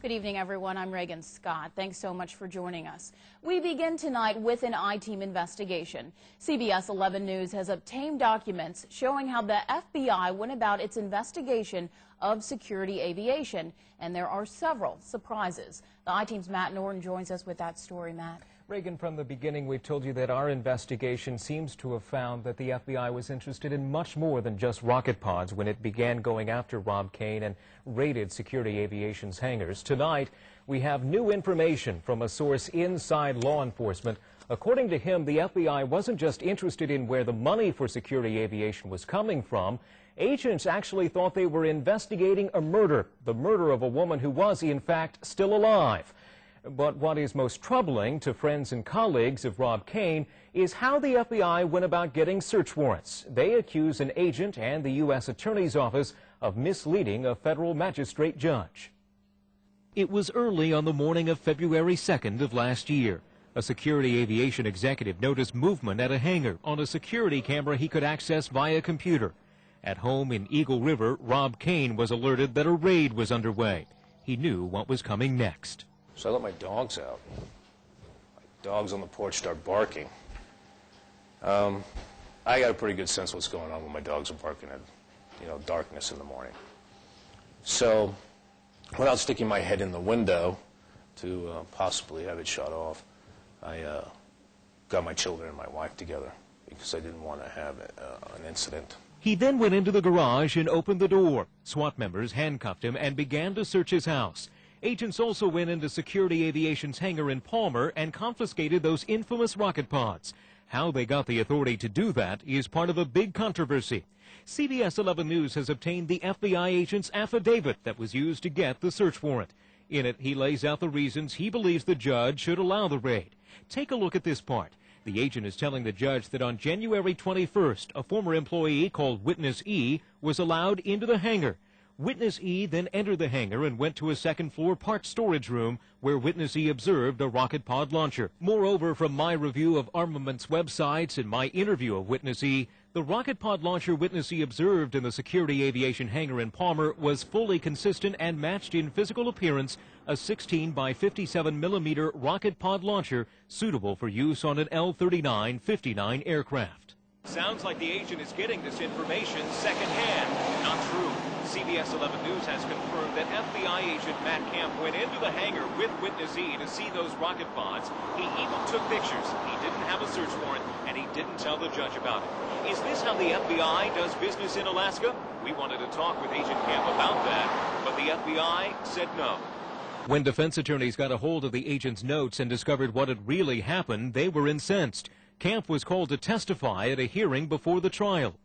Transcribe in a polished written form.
Good evening, everyone. I'm Reagan Scott. Thanks so much for joining us. We begin tonight with an I-team investigation. CBS 11 News has obtained documents showing how the FBI went about its investigation of security aviation, and there are several surprises. The I-team's Matt Norton joins us with that story. Matt. Reagan, from the beginning, we've told you that our investigation seems to have found that the FBI was interested in much more than just rocket pods when it began going after Rob Kane and raided Security Aviation's hangars. Tonight, we have new information from a source inside law enforcement. According to him, the FBI wasn't just interested in where the money for Security Aviation was coming from. Agents actually thought they were investigating a murder, the murder of a woman who was, in fact, still alive. But what is most troubling to friends and colleagues of Rob Kane is how the FBI went about getting search warrants. They accuse an agent and the U.S. Attorney's Office of misleading a federal magistrate judge. It was early on the morning of February 2nd of last year. A security aviation executive noticed movement at a hangar on a security camera he could access via computer. At home in Eagle River, Rob Kane was alerted that a raid was underway. He knew what was coming next. So I let my dogs out. My dogs on the porch start barking. I got a pretty good sense of what's going on when my dogs are barking at, darkness in the morning. So without sticking my head in the window to possibly have it shut off, I got my children and my wife together because I didn't want to have an incident. He then went into the garage and opened the door. SWAT members handcuffed him and began to search his house. Agents also went into Security Aviation's hangar in Palmer and confiscated those infamous rocket pods. How they got the authority to do that is part of a big controversy. CBS 11 News has obtained the FBI agent's affidavit that was used to get the search warrant. In it, he lays out the reasons he believes the judge should allow the raid. Take a look at this part. The agent is telling the judge that on January 21st, a former employee called Witness E was allowed into the hangar. Witness E then entered the hangar and went to a second-floor parts storage room where Witness E observed a rocket pod launcher. Moreover, from my review of armaments websites and my interview of Witness E, the rocket pod launcher Witness E observed in the Security Aviation hangar in Palmer was fully consistent and matched in physical appearance a 16 by 57 millimeter rocket pod launcher suitable for use on an L-39-59 aircraft. Sounds like the agent is getting this information secondhand. Not true. CBS 11 News has confirmed that FBI agent Matt Camp went into the hangar with Witness E to see those rocket pods. He even took pictures. He didn't have a search warrant, and he didn't tell the judge about it. Is this how the FBI does business in Alaska? We wanted to talk with Agent Camp about that, but the FBI said no. When defense attorneys got a hold of the agent's notes and discovered what had really happened, they were incensed. Camp was called to testify at a hearing before the trial.